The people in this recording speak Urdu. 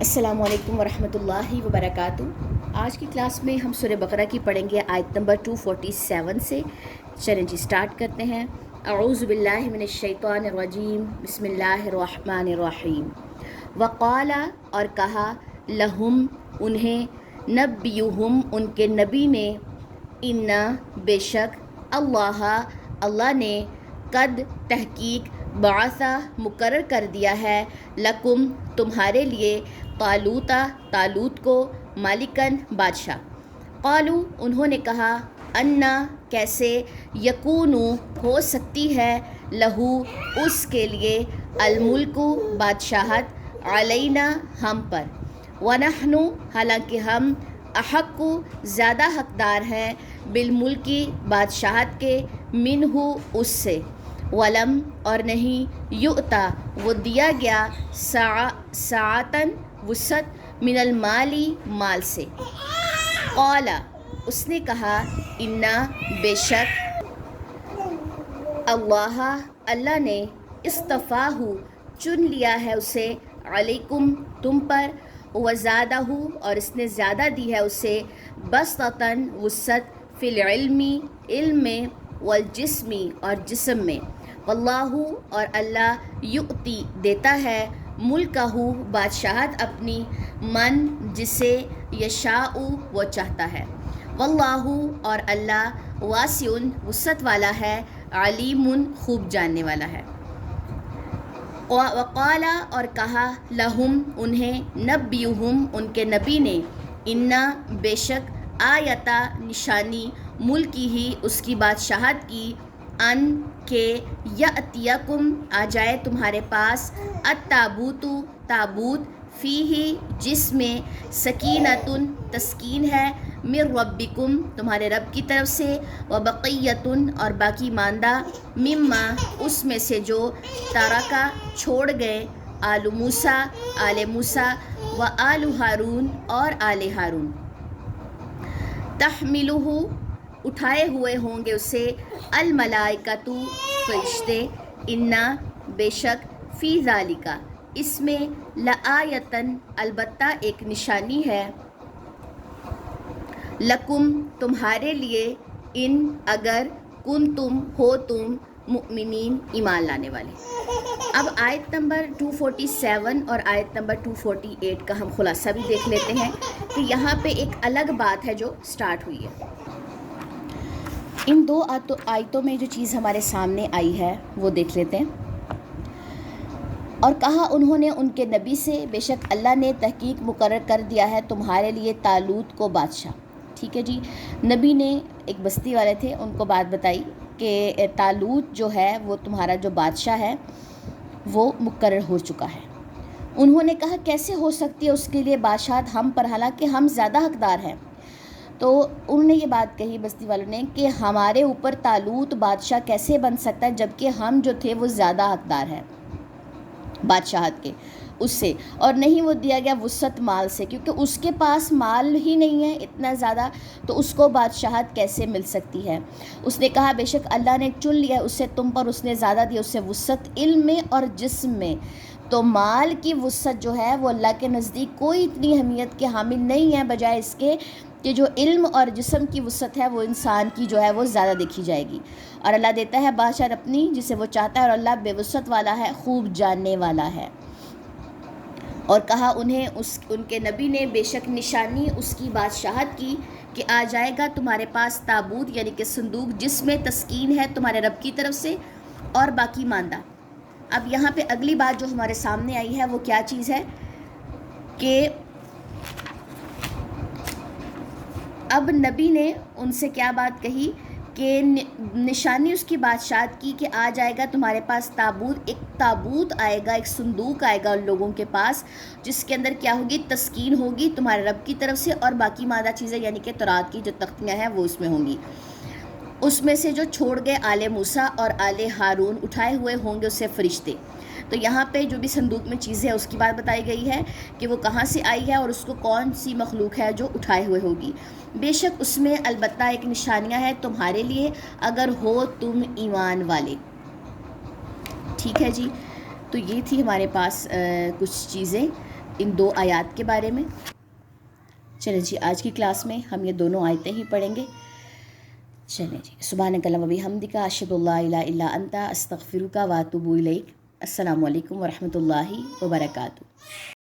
السلام علیکم ورحمۃ اللہ وبرکاتہ۔ آج کی کلاس میں ہم سورہ بقرہ کی پڑھیں گے آیت نمبر 247 سے۔ چلیں جی اسٹارٹ کرتے ہیں۔ اعوذ باللہ من الشیطان الرجیم، بسم اللہ الرحمن الرحیم۔ وقال اور کہا، لہم انہیں، نبیہم ان کے نبی نے، انا بے شک، اللہ نے، قد تحقیق، بعثا مقرر کر دیا ہے، لکم تمہارے لیے، طالوت کو، مالکن بادشاہ۔ قالو انہوں نے کہا، انا کیسے، یکونو ہو سکتی ہے، لہو اس کے لیے، الملک بادشاہت، علینا ہم پر، ونحن حالانکہ ہم، احق زیادہ حقدار ہیں، بالملکی بادشاہت کے، منہ اس سے، ولم اور نہیں، یؤتا وہ دیا گیا، ساعتن وسعت، من المالی مال سے۔ قال اس نے کہا، انا بے شک، اللہ نے، اصطفاہ چن لیا ہے اسے، علیکم تم پر، وزادہ اور اس نے زیادہ دی ہے اسے، بسطتاً وسعت، فی العلم علم میں، والجسمی اور جسم میں، واللہ اور اللہ، یؤتی دیتا ہے، ملکہ بادشاہت اپنی، من جسے، یشاء وہ چاہتا ہے، واللہ اور اللہ، واسع وسعت والا ہے، علیم خوب جاننے والا ہے۔ وقال اور کہا، لہم انہیں، نبیہم ان کے نبی نے، انا بے شک، آیتا نشانی، ملکی ہی اس کی بادشاہت کی، ان کے، یأتیکم آ جائے تمہارے پاس، التابوت تابوت، فیہ جس میں، سکینۃ تسکین ہے، من ربکم تمہارے رب کی طرف سے، وبقیۃ اور باقی ماندہ، مما اس میں سے جو، ترکا چھوڑ گئے، آل موسیٰ آل موسیٰ، و آل ہارون اور آل ہارون، تحملہ اٹھائے ہوئے ہوں گے اسے، الملائکۃ فرشتے، انا بے شک، فی ذالک اس میں، لآیۃً البتہ ایک نشانی ہے، لکم تمہارے لیے، ان اگر، کنتم ہو تم، مؤمنین ایمان لانے والے۔ اب آیت نمبر 247 اور آیت نمبر 248 کا ہم خلاصہ بھی دیکھ لیتے ہیں کہ یہاں پہ ایک الگ بات ہے جو سٹارٹ ہوئی ہے۔ ان دو آیتوں میں جو چیز ہمارے سامنے آئی ہے وہ دیکھ لیتے ہیں۔ اور کہا انہوں نے ان کے نبی سے، بے شک اللہ نے تحقیق مقرر کر دیا ہے تمہارے لیے، طالوت کو بادشاہ۔ ٹھیک ہے جی، نبی نے، ایک بستی والے تھے، ان کو بات بتائی کہ طالوت جو ہے وہ تمہارا جو بادشاہ ہے وہ مقرر ہو چکا ہے۔ انہوں نے کہا کیسے ہو سکتی ہے اس کے لیے بادشاہت ہم پر، حالانکہ ہم زیادہ حقدار ہیں۔ تو انہوں نے یہ بات کہی بستی والوں نے کہ ہمارے اوپر طالوت بادشاہ کیسے بن سکتا ہے جبکہ ہم جو تھے وہ زیادہ حقدار ہیں بادشاہت کے اس سے، اور نہیں وہ دیا گیا وسعت مال سے، کیونکہ اس کے پاس مال ہی نہیں ہے اتنا زیادہ، تو اس کو بادشاہت کیسے مل سکتی ہے۔ اس نے کہا بے شک اللہ نے چن لیا اس سے تم پر، اس نے زیادہ دیا اس سے وسعت، علم میں اور جسم میں۔ تو مال کی وسعت جو ہے وہ اللہ کے نزدیک کوئی اتنی اہمیت کے حامل نہیں ہے، بجائے اس کے کہ جو علم اور جسم کی وسعت ہے وہ انسان کی جو ہے وہ زیادہ دیکھی جائے گی، اور اللہ دیتا ہے بادشاہ اپنی جسے وہ چاہتا ہے، اور اللہ بے وسعت والا ہے، خوب جاننے والا ہے۔ اور کہا انہیں، ان کے نبی نے، بے شک نشانی اس کی بادشاہت کی، کہ آ جائے گا تمہارے پاس تابوت یعنی کہ صندوق، جس میں تسکین ہے تمہارے رب کی طرف سے، اور باقی ماندہ۔ اب یہاں پہ اگلی بات جو ہمارے سامنے آئی ہے وہ کیا چیز ہے کہ اب نبی نے ان سے کیا بات کہی کہ نشانی اس کی بادشاہت کی، کہ آ جائے گا تمہارے پاس تابوت، ایک تابوت آئے گا، ایک صندوق آئے گا ان لوگوں کے پاس، جس کے اندر کیا ہوگی، تسکین ہوگی تمہارے رب کی طرف سے، اور باقی مادہ چیزیں یعنی کہ تورات کی جو تختیاں ہیں وہ اس میں ہوں گی، اس میں سے جو چھوڑ گئے آل موسیٰ اور آل ہارون، اٹھائے ہوئے ہوں گے اسے فرشتے۔ تو یہاں پہ جو بھی صندوق میں چیزیں اس کی بات بتائی گئی ہے کہ وہ کہاں سے آئی ہے اور اس کو کون سی مخلوق ہے جو اٹھائے ہوئے ہوگی۔ بے شک اس میں البتہ ایک نشانیاں ہے تمہارے لیے، اگر ہو تم ایمان والے۔ ٹھیک ہے جی، تو یہ تھی ہمارے پاس کچھ چیزیں ان 2 آیات کے بارے میں. چلیں جی آج کی کلاس میں ہم یہ دونوں آیتیں ہی پڑھیں گے. چلیں جی سبحانک اللہم و بحمدک اشہد ان لا الہ الا انت استغفرک و اتوب الیک. السلام علیکم ورحمۃ اللہ وبرکاتہ.